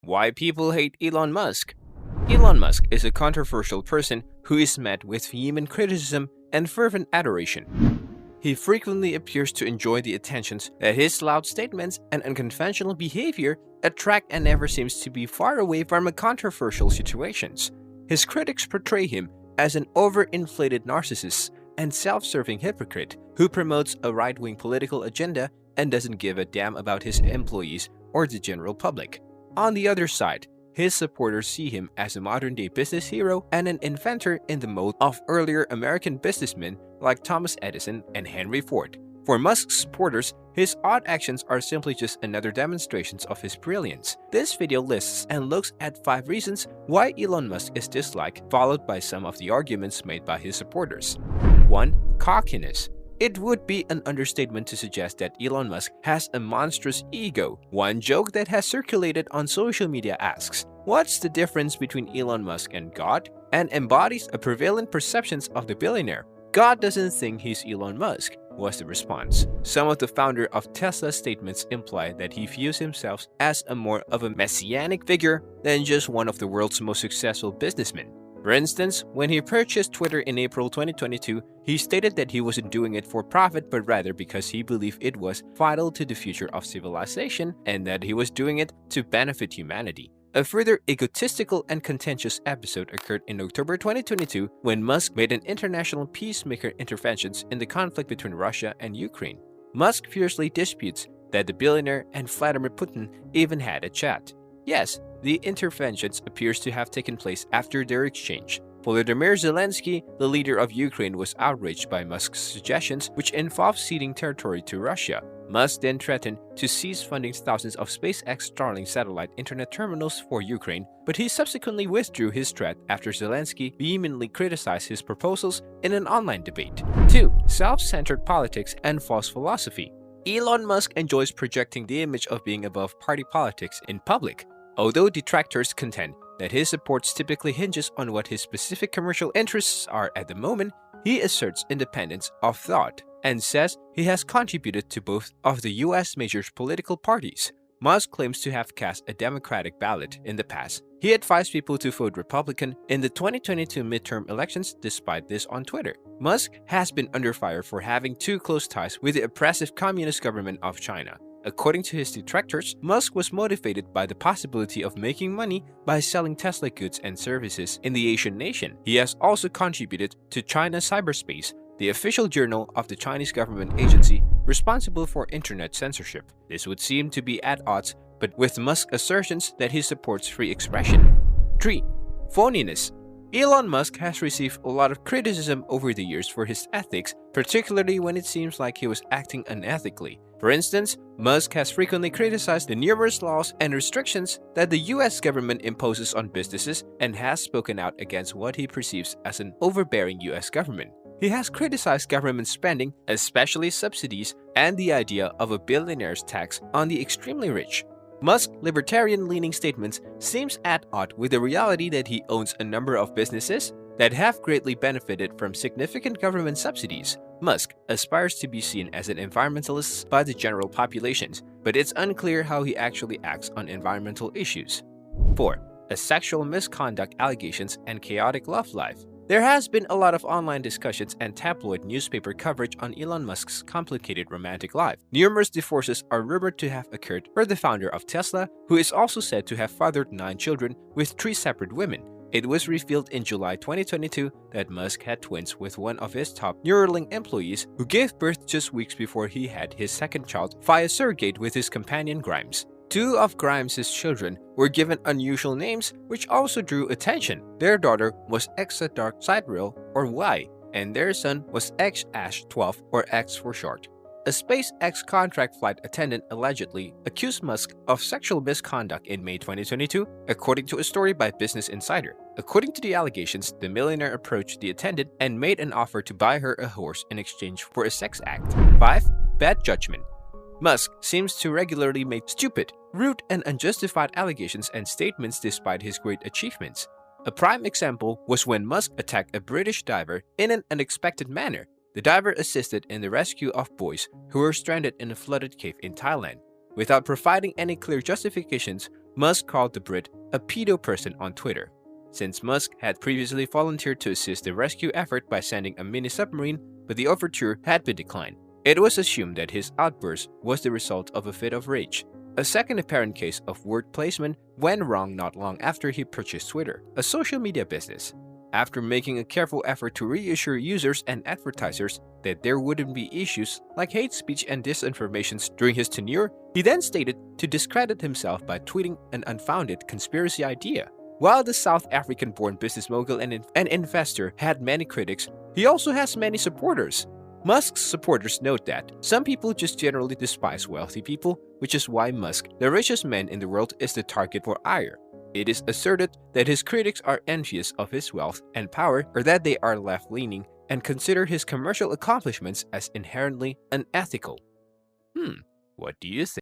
Why people hate Elon Musk. Elon Musk is a controversial person who is met with vehement criticism and fervent adoration. He frequently appears to enjoy the attentions that his loud statements and unconventional behavior attract and never seems to be far away from controversial situations. His critics portray him as an overinflated narcissist and self-serving hypocrite who promotes a right-wing political agenda and doesn't give a damn about his employees or the general public. On the other side, his supporters see him as a modern-day business hero and an inventor in the mode of earlier American businessmen like Thomas Edison and Henry Ford. For Musk's supporters, his odd actions are simply just another demonstrations of his brilliance. This video lists and looks at 5 reasons why Elon Musk is disliked, followed by some of the arguments made by his supporters. 1. Cockiness. It would be an understatement to suggest that Elon Musk has a monstrous ego. One joke that has circulated on social media asks, "What's the difference between Elon Musk and God?" and embodies a prevalent perceptions of the billionaire. "God doesn't think he's Elon Musk," was the response. Some of the founder of Tesla's statements imply that he views himself as more of a messianic figure than just one of the world's most successful businessmen. For instance, when he purchased Twitter in April 2022, he stated that he wasn't doing it for profit but rather because he believed it was vital to the future of civilization and that he was doing it to benefit humanity. A further egotistical and contentious episode occurred in October 2022 when Musk made an international peacemaker interventions in the conflict between Russia and Ukraine. Musk fiercely disputes that the billionaire and Vladimir Putin even had a chat. Yes, the interventions appears to have taken place after their exchange. Volodymyr Zelensky, the leader of Ukraine, was outraged by Musk's suggestions, which involved ceding territory to Russia. Musk then threatened to cease funding thousands of SpaceX Starlink satellite internet terminals for Ukraine, but he subsequently withdrew his threat after Zelensky vehemently criticized his proposals in an online debate. 2. Self-centered politics and false philosophy. Elon Musk enjoys projecting the image of being above party politics in public. Although detractors contend that his support typically hinges on what his specific commercial interests are at the moment, he asserts independence of thought and says he has contributed to both of the US major political parties. Musk claims to have cast a Democratic ballot in the past. He advised people to vote Republican in the 2022 midterm elections despite this on Twitter. Musk has been under fire for having too close ties with the oppressive communist government of China. According to his detractors, Musk was motivated by the possibility of making money by selling Tesla goods and services in the Asian nation. He has also contributed to China Cyberspace, the official journal of the Chinese government agency responsible for internet censorship. This would seem to be at odds, but with Musk's assertions that he supports free expression. 3. Phoniness. Elon Musk has received a lot of criticism over the years for his ethics, particularly when it seems like he was acting unethically. For instance, Musk has frequently criticized the numerous laws and restrictions that the US government imposes on businesses and has spoken out against what he perceives as an overbearing US government. He has criticized government spending, especially subsidies, and the idea of a billionaire's tax on the extremely rich. Musk's libertarian-leaning statements seems at odds with the reality that he owns a number of businesses that have greatly benefited from significant government subsidies. Musk aspires to be seen as an environmentalist by the general populations, but it's unclear how he actually acts on environmental issues. 4. Sexual misconduct allegations and chaotic love life. There has been a lot of online discussions and tabloid newspaper coverage on Elon Musk's complicated romantic life. Numerous divorces are rumored to have occurred for the founder of Tesla, who is also said to have fathered 9 children with 3 separate women. It was revealed in July 2022 that Musk had twins with one of his top Neuralink employees who gave birth just weeks before he had his second child via surrogate with his companion Grimes. 2 of Grimes' children were given unusual names which also drew attention. Their daughter was Exa Dark Sidereal or Y, and their son was X-12 or X for short. A SpaceX contract flight attendant allegedly accused Musk of sexual misconduct in May 2022, according to a story by Business Insider. According to the allegations, the millionaire approached the attendant and made an offer to buy her a horse in exchange for a sex act. 5. Bad judgment. Musk seems to regularly make stupid, rude, and unjustified allegations and statements despite his great achievements. A prime example was when Musk attacked a British diver in an unexpected manner. The diver assisted in the rescue of boys who were stranded in a flooded cave in Thailand. Without providing any clear justifications, Musk called the Brit a pedo person on Twitter. Since Musk had previously volunteered to assist the rescue effort by sending a mini submarine, but the overture had been declined, it was assumed that his outburst was the result of a fit of rage. A second apparent case of word placement went wrong not long after he purchased Twitter, a social media business. After making a careful effort to reassure users and advertisers that there wouldn't be issues like hate speech and disinformation during his tenure, he then stated to discredit himself by tweeting an unfounded conspiracy idea. While the South African-born business mogul and investor had many critics, he also has many supporters. Musk's supporters note that some people just generally despise wealthy people, which is why Musk, the richest man in the world, is the target for ire. It is asserted that his critics are envious of his wealth and power, or that they are left-leaning and consider his commercial accomplishments as inherently unethical. What do you think?